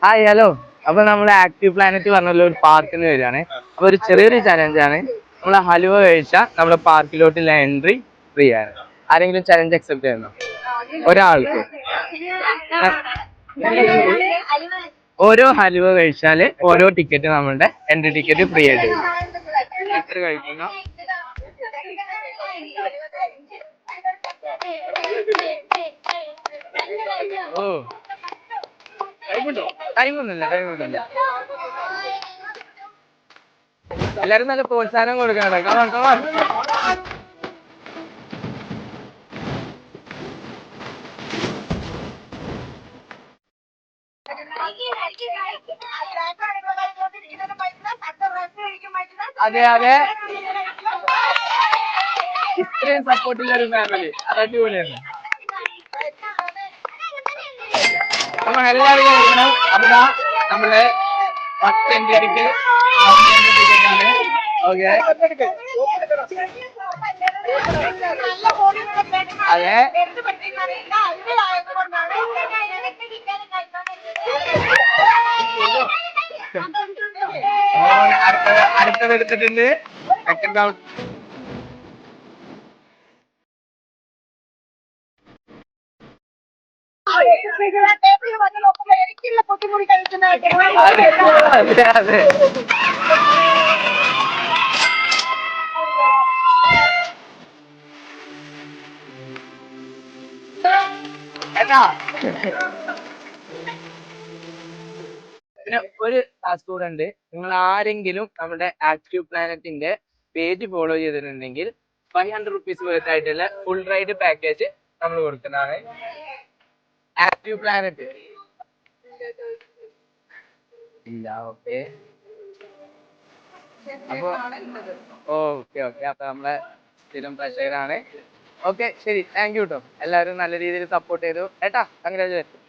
Hi hello. അപ്പൊ നമ്മൾ active planet പറഞ്ഞ ഒരു പാർക്കിന് വരികയാണ്. അപ്പൊ ഒരു ചെറിയൊരു ചലഞ്ചാണ്. നമ്മൾ ഹലുവ കഴിച്ചാൽ നമ്മുടെ പാർക്കിലോട്ടുള്ള എൻട്രി ഫ്രീ ആണ്. ആരെങ്കിലും ചലഞ്ച് അക്സെപ്റ്റ് ചെയ്യുന്നു? ഒരാൾക്ക് ഓരോ ഹലുവ കഴിച്ചാല് ഓരോ ടിക്കറ്റ് നമ്മളുടെ എൻട്രി ടിക്കറ്റ് ഫ്രീ ആയിട്ട് വരും. എത്ര കഴിക്കുന്ന ഓ ടൈമൊന്നുമില്ല. എല്ലാരും നല്ല പ്രോത്സാഹനം കൊടുക്കണം. Come on come on. അതെ അതെ, ഇത്രയും സപ്പോർട്ടുള്ള ഒരു ഫാമിലി, അത് അടിപൊളിയാണ്. അപ്പൊ എല്ലാവരും കഴിക്കണം. അപ്പൊ നമ്മള് 10 ടിക്കറ്റ് ആണ്. ഓക്കെ, അതെ. അടുത്തത് എടുത്തിട്ടുണ്ട്. Second out. അതെ അതെ. ഏട്ടാ, പിന്നെ ഒരു ടാസ്ക് കൂടെ ഉണ്ട്. നിങ്ങൾ ആരെങ്കിലും നമ്മുടെ ആക്റ്റീവ് പ്ലാനറ്റിന്റെ പേജ് ഫോളോ ചെയ്തിട്ടുണ്ടെങ്കിൽ 500 റുപ്പീസ് വർത്ത് ആയിട്ടുള്ള ഫുൾ റൈഡ് പാക്കേജ് നമ്മൾ കൊടുക്കുന്നതാണ്. ആക്റ്റീവ് പ്ലാനറ്റ് ഇല്ല. ഓക്കെ, അപ്പൊ ഓക്കെ ഓക്കെ, അപ്പൊ നമ്മളെ സ്ഥിരം പ്രേക്ഷകരാണ്. ഓക്കെ ശരി, താങ്ക് യു കേട്ടോ. എല്ലാവരും നല്ല രീതിയിൽ സപ്പോർട്ട് ചെയ്തു ഏട്ടാ. കൺഗ്രാജുലേഷൻ.